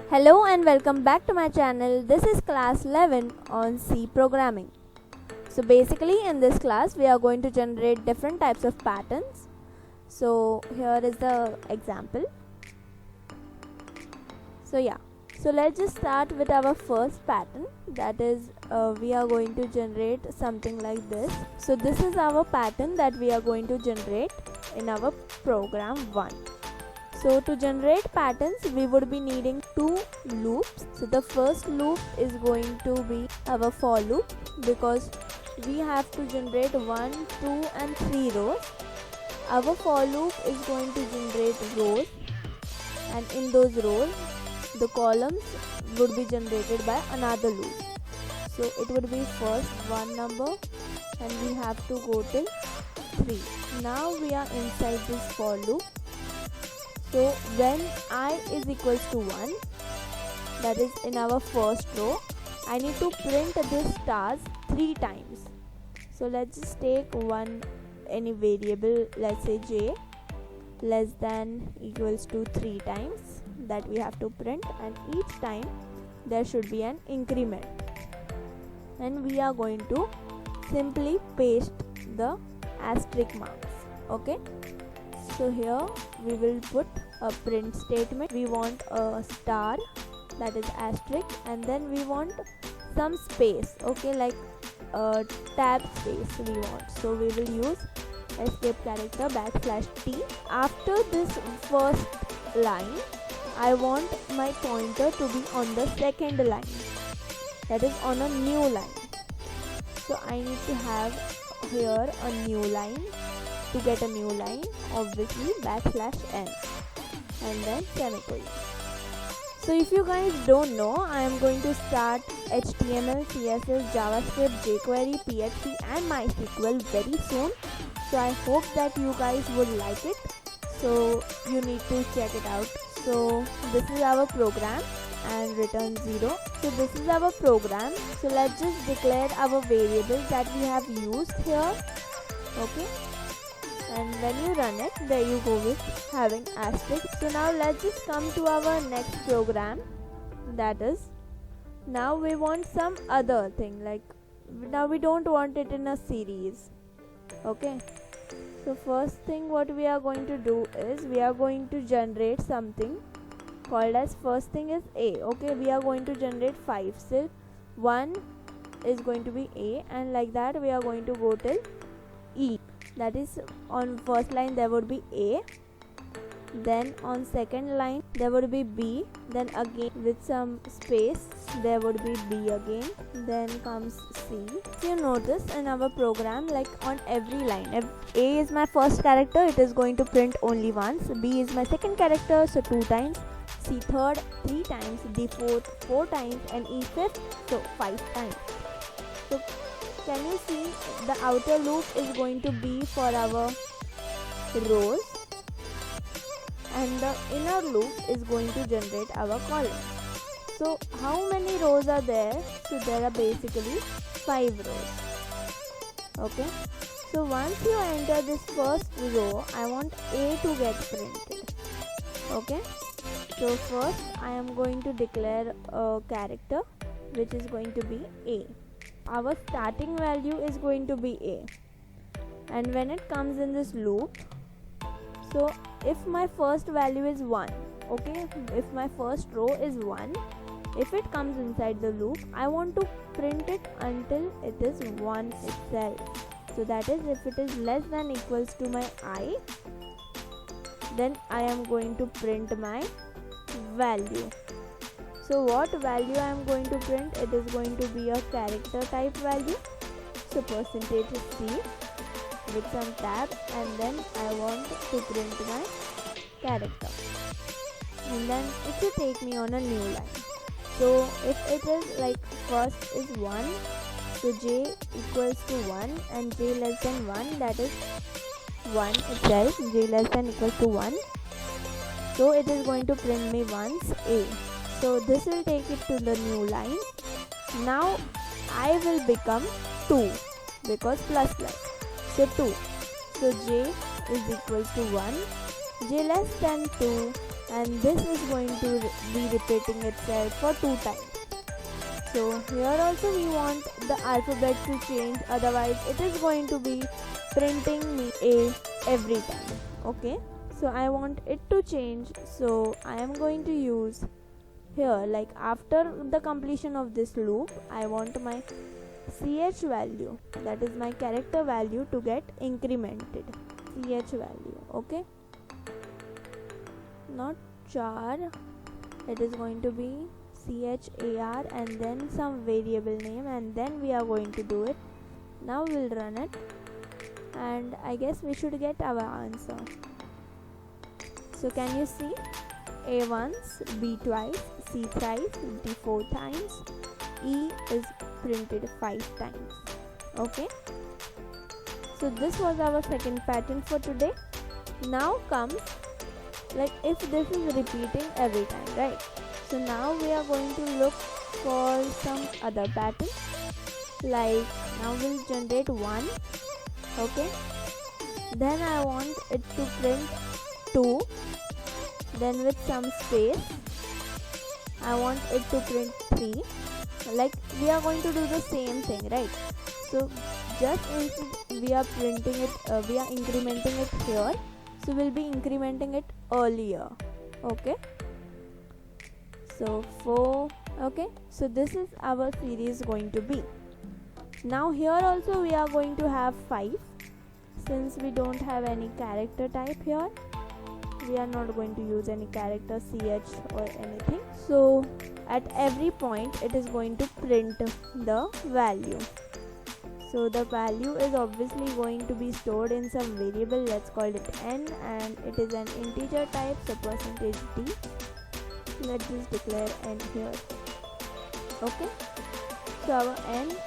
Hello and welcome back to my channel. This is class 11 on C programming. So basically in this class we are going to generate different types of patterns. So here is the example. So let's just start with our first pattern, that is we are going to generate something like this. So this is our pattern that we are going to generate in our program 1. So to generate patterns we would be needing two loops. So the first loop is going to be our for loop, because we have to generate 1, 2 and 3 rows. Our for loop is going to generate rows, and in those rows the columns would be generated by another loop. So it would be first one number and we have to go till 3. Now we are inside this for loop. So when I is equals to 1, that is in our first row, I need to print this stars 3 times. So let's just take any variable, let's say j less than equals to 3 times, that we have to print, and each time there should be an increment, and we are going to simply paste the asterisk marks. Okay, so here we will put a print statement. We want a star, that is asterisk, and then we want some space, okay, like a tab space we want. So we will use escape character \t. After this first line, I want my pointer to be on the second line, that is on a new line. So I need to have here a new line. To get a new line, obviously \n and then semicolon. So if you guys don't know, I am going to start HTML, CSS, JavaScript, jQuery, PHP and MySQL very soon. So I hope that you guys would like it. So you need to check it out. So this is our program and return 0. So this is our program. So let's just declare our variables that we have used here. Okay. And when you run it, there you go with having asterisk. So now let's just come to our next program, that is, now we want some other thing, like now we don't want it in a series. Okay, so first thing what we are going to do is we are going to generate something called as, first thing is A. Okay, we are going to generate 5. So 1 is going to be A, and like that we are going to go till E. That is, on first line there would be A, then on second line there would be B, then again with some space there would be B again, then comes C. So you notice in our program, like on every line, if A is my first character, it is going to print only once. B is my second character, so 2 times. C third 3 times, D fourth 4 times, and E fifth, so 5 times. So can you see the outer loop is going to be for our rows and the inner loop is going to generate our columns. So how many rows are there? So there are basically 5 rows. Okay, so once you enter this first row, I want A to get printed. Okay, so first I am going to declare a character which is going to be A. Our starting value is going to be A, and when it comes in this loop, so if my first value is 1, okay, if my first row is 1, if it comes inside the loop, I want to print it until it is 1 itself. So that is, if it is less than equals to my I, then I am going to print my value. So what value I am going to print? It is going to be a character type value. So percentage C with some tab, and then I want to print my character. And then it should take me on a new line. So if it is like first is 1, so j equals to 1 and j less than 1, that is 1 itself, j less than equals to 1. So it is going to print me once A. So this will take it to the new line. Now I will become 2 because plus plus. So 2. So j is equals to 1, j less than 2, and this is going to be repeating itself for 2 times. So here also we want the alphabet to change, otherwise it is going to be printing me A every time. Okay, so I want it to change, so I am going to use here, like after the completion of this loop, I want my ch value, that is my character value, to get incremented. Ch value, okay, not char, it is going to be char and then some variable name, and then we are going to do it. Now we'll run it, and I guess we should get our answer. So can you see, A once, B twice, C thrice, D 4 times, E is printed 5 times. Okay, so this was our second pattern for today. Now comes, like if this is repeating every time, right? So now we are going to look for some other pattern, like now we'll generate 1. Okay, then I want it to print 2, then with some space I want it to print 3. Like we are going to do the same thing, right? So just instead we are printing it, we are incrementing it here, so we'll be incrementing it earlier. Okay, so 4. Okay, so this is our series going to be. Now here also we are going to have 5. Since we don't have any character type here, we are not going to use any character ch or anything, so at every point it is going to print the value. So the value is obviously going to be stored in some variable, let's call it n, and it is an integer type, so %d. Let's just declare n here. Okay, so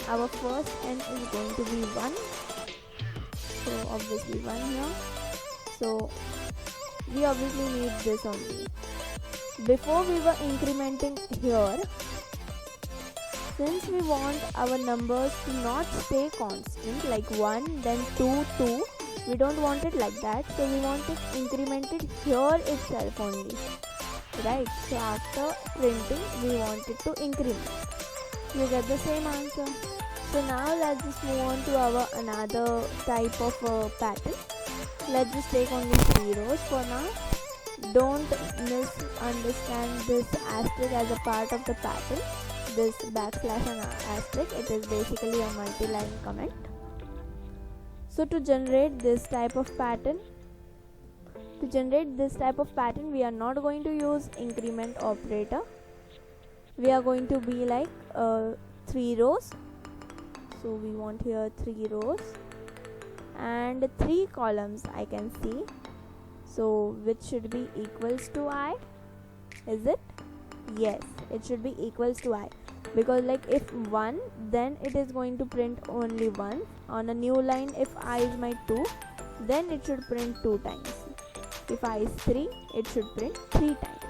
our first n is going to be 1, so obviously 1 here, so we obviously need this only. Before we were incrementing here, since we want our numbers to not stay constant like 1 then 2, 2, we don't want it like that, so we want it incremented here itself only, right? So after printing we want it to increment. You get the same answer. So now let's just move on to our another type of pattern. Let's just take only 3 rows for now. Don't misunderstand this asterisk as a part of the pattern. This backslash and asterisk, it is basically a multi-line comment. So to generate this type of pattern, we are not going to use increment operator. We are going to be like 3 rows. So we want here 3 rows and 3 columns I can see. So which should be equals to I? Is it? Yes, it should be equals to I, because like if 1, then it is going to print only 1. On a new line, if I is my 2, then it should print 2 times. If I is 3, it should print 3 times.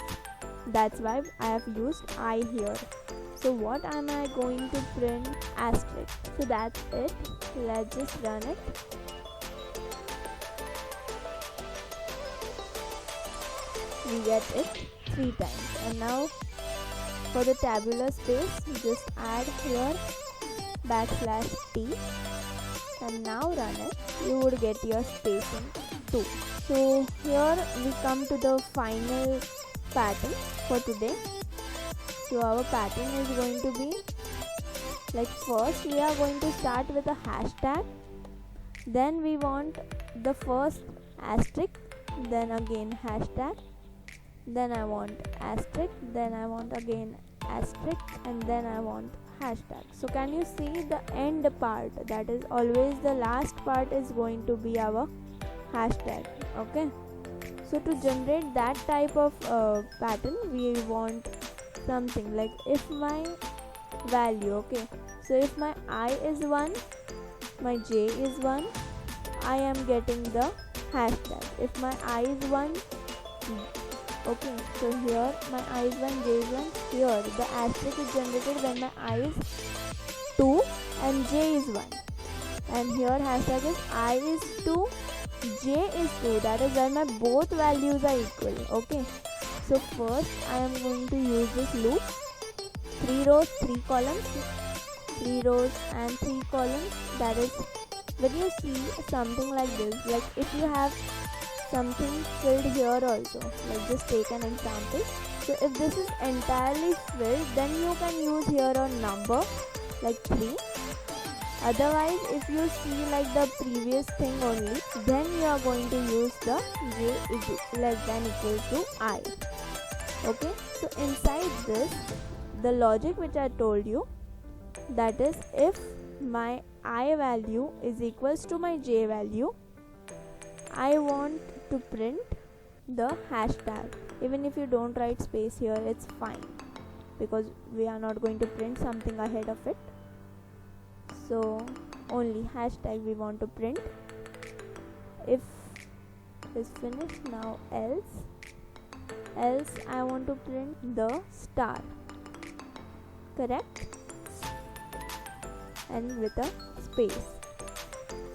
That's why I have used I here. So what am I going to print? Asterisk. So that's it. Let's just run it. We get it 3 times. And now for the tabular space, just add here \t and now run it. You would get your spacing too. So here we come to the final pattern for today. So our pattern is going to be like, first we are going to start with a hashtag, then we want the first asterisk, then again hashtag, then I want asterisk, then I want again asterisk, and then I want hashtag. So can you see the end part, that is always the last part, is going to be our hashtag. Okay, so to generate that type of pattern, we want something like, if my value, okay, so if my I is 1, my j is 1, I am getting the hashtag. If my I is 1, okay, so here my I is 1, j is 1, here the asterisk is generated when my I is 2 and j is 1, and here hashtag is I is 2, j is 2, that is when my both values are equal. Okay, So first I am going to use this loop, 3 rows 3 columns, 3 rows and 3 columns. That is, when you see something like this, like if you have something filled here also, like just take an example. So if this is entirely filled, then you can use here a number like 3. Otherwise, if you see like the previous thing only, then you are going to use the j is less than equals to I. Okay, so inside this, the logic which I told you, that is, if my I value is equals to my j value, I want to print the hashtag. Even if you don't write space here, it's fine, because we are not going to print something ahead of it. So only hashtag we want to print. If is finished, now else I want to print the star, correct, and with a space.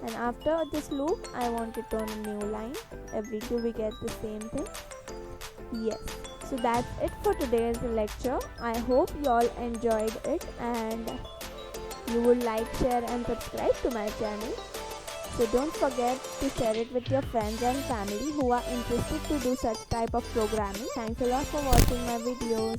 And after this loop, I want to turn a new line. Every 2 we get the same thing. Yes. So that's it for today's lecture. I hope you all enjoyed it and you would like, share and subscribe to my channel. So don't forget to share it with your friends and family who are interested to do such type of programming. Thanks a lot for watching my videos.